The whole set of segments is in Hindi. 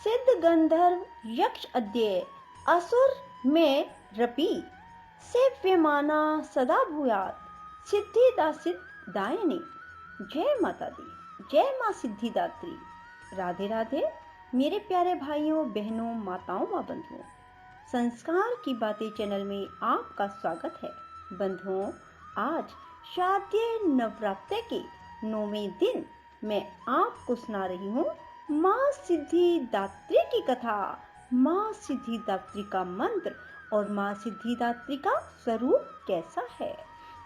सिद्ध गंधर्व यक्ष अद्य असुर में रपी सेव्यमाना सदा भूयात सिद्धिदा सिद्धायनी। जय माता दी, जय माँ सिद्धिदात्री। राधे राधे मेरे प्यारे भाइयों बहनों माताओं व बंधुओं, संस्कार की बातें चैनल में आपका स्वागत है। बंधुओं, आज शारदीय नवरात्र के 9वें दिन मैं आपको सुना रही हूँ माँ सिद्धिदात्री की कथा, माँ सिद्धिदात्री का मंत्र और माँ सिद्धिदात्री का स्वरूप कैसा है।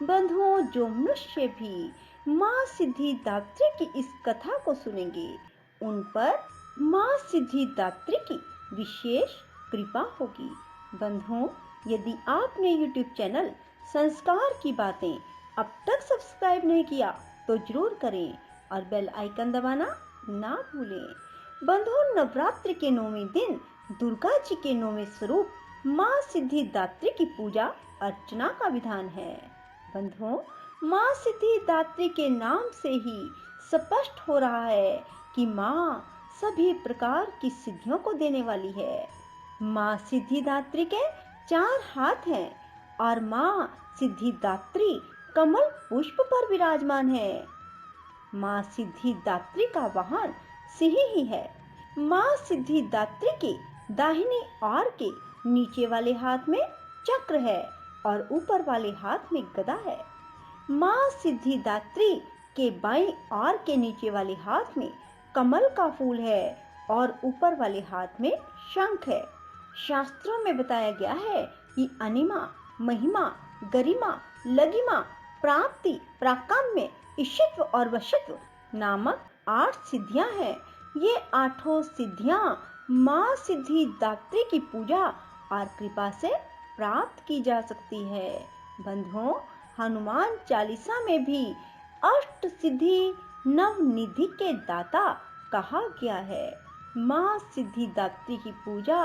बंधुओं, जो मनुष्य भी माँ सिद्धिदात्री की इस कथा को सुनेंगे उन पर माँ सिद्धिदात्री की विशेष कृपा होगी। बंधुओं, यदि आपने YouTube चैनल संस्कार की बातें अब तक सब्सक्राइब नहीं किया तो जरूर करें और बेल आइकन दबाना ना भूलें। बंधुओं, नवरात्र के 9वें दिन दुर्गा जी के 9वें स्वरूप माँ सिद्धिदात्री की पूजा अर्चना का विधान है। बंधुओं, माँ सिद्धिदात्री के नाम से ही स्पष्ट हो रहा है कि माँ सभी प्रकार की सिद्धियों को देने वाली है। माँ सिद्धिदात्री के 4 हाथ हैं और माँ सिद्धिदात्री कमल पुष्प पर विराजमान है। माँ सिद्धिदात्री का वाहन सिंह ही है। माँ सिद्धिदात्री की दाहिनी ओर के नीचे वाले हाथ में चक्र है और ऊपर वाले हाथ में गदा है। माँ सिद्धिदात्री के बाईं ओर के नीचे वाले हाथ में कमल का फूल है और ऊपर वाले हाथ में शंख है। शास्त्रों में बताया गया है कि अनिमा, महिमा, गरिमा, लगिमा, प्राप्ति, प्राकाम्य, ईशित्व और वशित्व नामक 8 सिद्धियां हैं। ये 8 सिद्धियां माँ सिद्धिदात्री की पूजा और कृपा से प्राप्त की जा सकती है। बंधुओं, हनुमान चालीसा में भी अष्ट सिद्धि नवनिधि के दाता कहा गया है। माँ सिद्धिदात्री की पूजा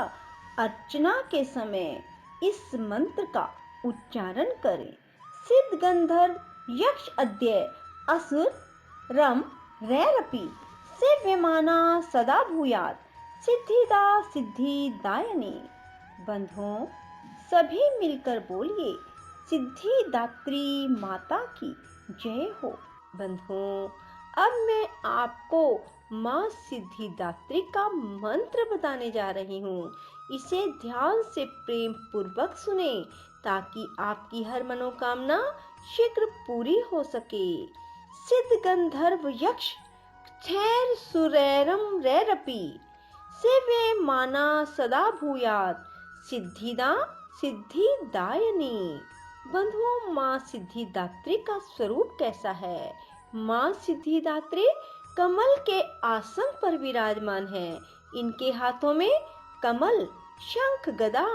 अर्चना के समय इस मंत्र का उच्चारण करें। सिद्ध गंधर्व यक्ष अद्य असुर रम रैरपि सेव्यमाना सदा भूयात सिद्धिदा सिद्धिदायनी। बंधुओं, सभी मिलकर बोलिए, सिद्धिदात्री माता की जय हो। बंधुओं, अब मैं आपको माँ सिद्धिदात्री का मंत्र बताने जा रही हूँ। इसे ध्यान से प्रेम पूर्वक सुने ताकि आपकी हर मनोकामना शीघ्र पूरी हो सके। सिद्ध गंधर्व यक्ष क्षैर सुरैरम रैरपि सेव्ये माना सदा भूयात सिद्धिदा सिद्धिदायनी। बंधुओं, माँ सिद्धिदात्री का स्वरूप कैसा है। माँ सिद्धिदात्री कमल के आसन पर विराजमान है। इनके हाथों में कमल, शंख, गदा,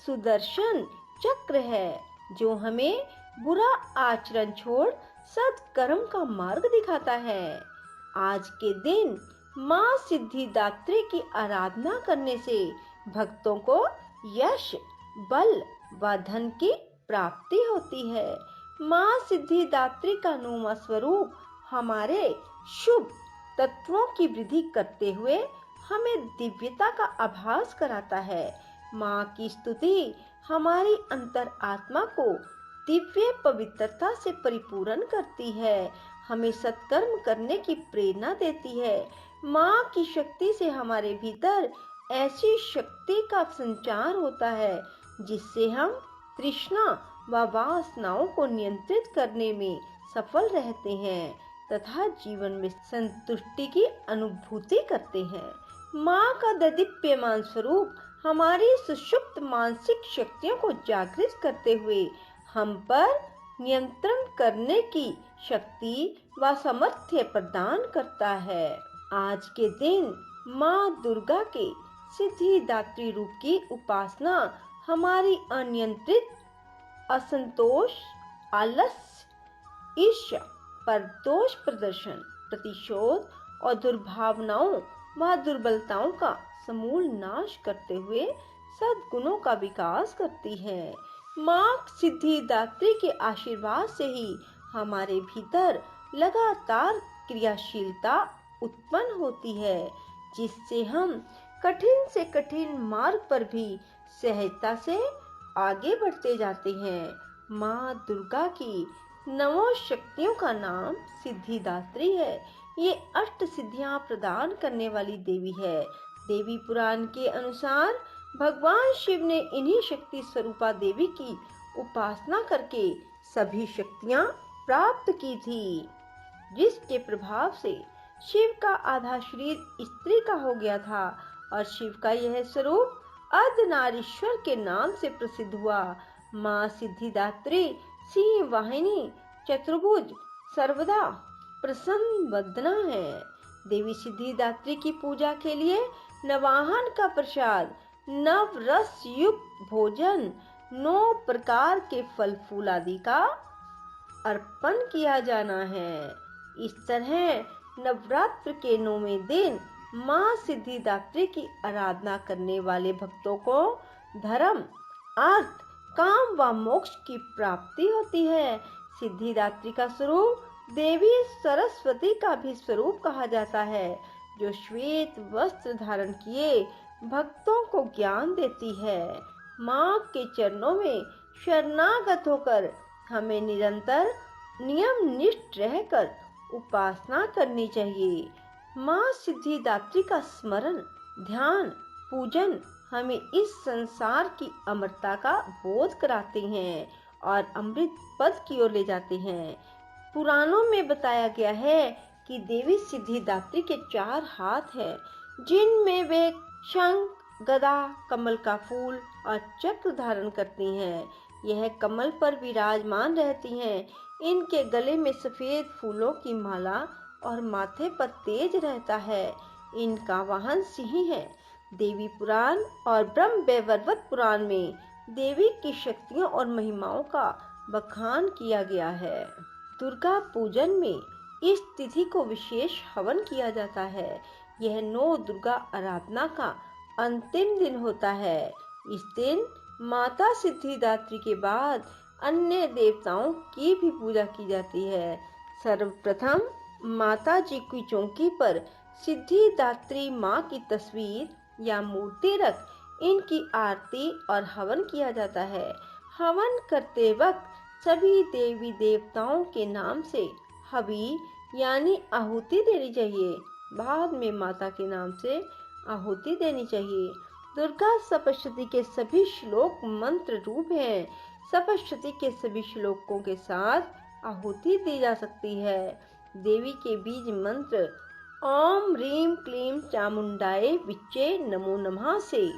सुदर्शन चक्र है जो हमें बुरा आचरण छोड़ सत्कर्म का मार्ग दिखाता है। आज के दिन माँ सिद्धिदात्री की आराधना करने से भक्तों को यश, बल व धन की प्राप्ति होती है। माँ सिद्धिदात्री का 9वां स्वरूप हमारे शुभ तत्वों की वृद्धि करते हुए हमें दिव्यता का आभास कराता है। माँ की स्तुति हमारी अंतर आत्मा को दिव्य पवित्रता से परिपूर्ण करती है, हमें सत्कर्म करने की प्रेरणा देती है। माँ की शक्ति से हमारे भीतर ऐसी शक्ति का संचार होता है जिससे हम तृष्णा व वासनाओं को नियंत्रित करने में सफल रहते हैं तथा जीवन में संतुष्टि की अनुभूति करते हैं। माँ का ददीप्यमान स्वरूप हमारी सुषुप्त मानसिक शक्तियों को जागृत करते हुए हम पर नियंत्रण करने की शक्ति व सामर्थ्य प्रदान करता है। आज के दिन माँ दुर्गा के सिद्धिदात्री रूप की उपासना हमारी अनियंत्रित असंतोष, आलस्य, ईर्ष्या, परदोष प्रदर्शन, प्रतिशोध और दुर्भावनाओं व दुर्बलताओं का समूल नाश करते हुए सद्गुणों का विकास करती है। माँ सिद्धिदात्री के आशीर्वाद से ही हमारे भीतर लगातार क्रियाशीलता उत्पन्न होती है जिससे हम कठिन से कठिन मार्ग पर भी सहजता से आगे बढ़ते जाते हैं। माँ दुर्गा की नवों शक्तियों का नाम सिद्धिदात्री है। ये अष्ट सिद्धियां प्रदान करने वाली देवी है। देवी पुराण के अनुसार भगवान शिव ने इन्हीं शक्ति स्वरूपा देवी की उपासना करके सभी शक्तियां प्राप्त की थी, जिसके प्रभाव से शिव का आधा शरीर स्त्री का हो गया था और शिव का यह स्वरूप अर्धनारीश्वर के नाम से प्रसिद्ध हुआ। माँ सिद्धिदात्री सिंह वाहिनी चतुर्भुज सर्वदा प्रसन्न वदना है। देवी सिद्धिदात्री की पूजा के लिए नवाहन का प्रसाद, नव रस युक्त भोजन, 9 प्रकार के फल फूल आदि का अर्पण किया जाना है। इस तरह नवरात्र के 9वें दिन माँ सिद्धिदात्री की आराधना करने वाले भक्तों को धर्म, अर्थ, काम व मोक्ष की प्राप्ति होती है। सिद्धिदात्री का स्वरूप देवी सरस्वती का भी स्वरूप कहा जाता है, जो श्वेत वस्त्र धारण किए भक्तों को ज्ञान देती है। माँ के चरणों में शरणागत होकर हमें निरंतर नियम निष्ठ रहकर उपासना करनी चाहिए। माँ सिद्धिदात्री का स्मरण, ध्यान, पूजन हमें इस संसार की अमरता का बोध कराते हैं और अमृत पद की ओर ले जाते हैं। पुराणों में बताया गया है कि देवी सिद्धिदात्री के 4 हाथ हैं, जिनमें वे शंख, गदा, कमल का फूल और चक्र धारण करती हैं। यह कमल पर विराजमान रहती हैं। इनके गले में सफेद फूलों की माला और माथे पर तेज रहता है। इनका वाहन सिंह है। देवी पुराण और ब्रह्म वैवर्त पुराण में देवी की शक्तियों और महिमाओं का बखान किया गया है। दुर्गा पूजन में इस तिथि को विशेष हवन किया जाता है। यह 9 दुर्गा आराधना का अंतिम दिन होता है। इस दिन माता सिद्धिदात्री के बाद अन्य देवताओं की भी पूजा की जाती है। सर्वप्रथम माता जी की चौकी पर सिद्धिदात्री माँ की तस्वीर या मूर्ति रख इनकी आरती और हवन किया जाता है। हवन करते वक्त सभी देवी देवताओं के नाम से हवि यानी आहुति देनी चाहिए। बाद में माता के नाम से आहुति देनी चाहिए। दुर्गा सप्तशती के सभी श्लोक मंत्र रूप हैं। सप्तशती के सभी श्लोकों के साथ आहुति दी जा सकती है। देवी के बीज मंत्र ओम ह्रीं क्लीं चामुंडाय विच्चे नमो नमः से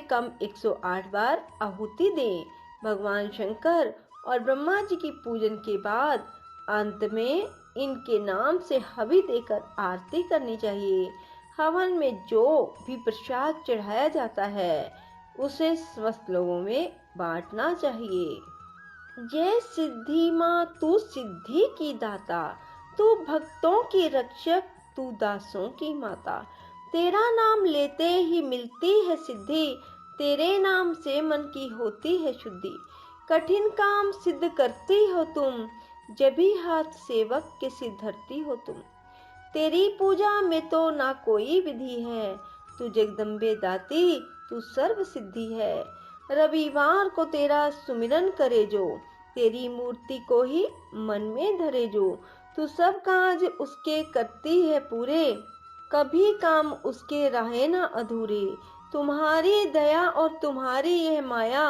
कम 108 बार आहुति दें। भगवान शंकर और ब्रह्मा जी की पूजन के बाद अंत में इनके नाम से हवि देकर आरती करनी चाहिए। हवन में जो भी प्रसाद चढ़ाया जाता है उसे समस्त लोगों में बांटना चाहिए। जय सिद्धि माँ, तू सिद्धि की दाता, तू भक्तों की रक्षक, तू दासों की माता। तेरा नाम लेते ही मिलती है सिद्धि, तेरे नाम से मन की होती है शुद्धि। कठिन काम सिद्ध करती हो तुम, जब भी हाथ सेवक के सिर धरती हो तुम। तेरी पूजा में तो ना कोई विधि है, तू जगदम्बे दाती, तू सर्व सिद्धि है। रविवार को तेरा सुमिरन करे जो, तेरी मूर्ति को ही मन में धरे जो। तू सब काज उसके करती है पूरे, कभी काम उसके रहे ना अधूरे। तुम्हारी दया और तुम्हारी यह माया,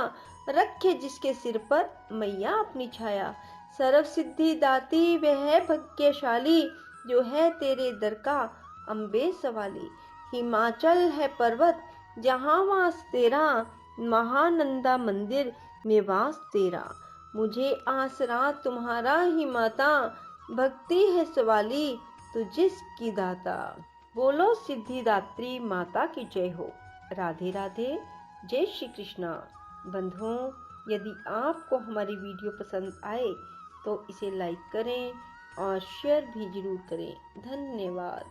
रखे जिसके सिर पर मैया अपनी छाया। सर्व सिद्धि दाती वह है भाग्यशाली, जो है तेरे दर का अम्बे सवाली। हिमाचल है पर्वत जहाँ वास तेरा, महानंदा मंदिर में वास तेरा। मुझे आसरा तुम्हारा ही माता, भक्ति है सवाली तू जिसकी दाता। बोलो सिद्धिदात्री माता की जय हो। राधे राधे, जय श्री कृष्णा। बंधुओं, यदि आपको हमारी वीडियो पसंद आए तो इसे लाइक करें और शेयर भी जरूर करें। धन्यवाद।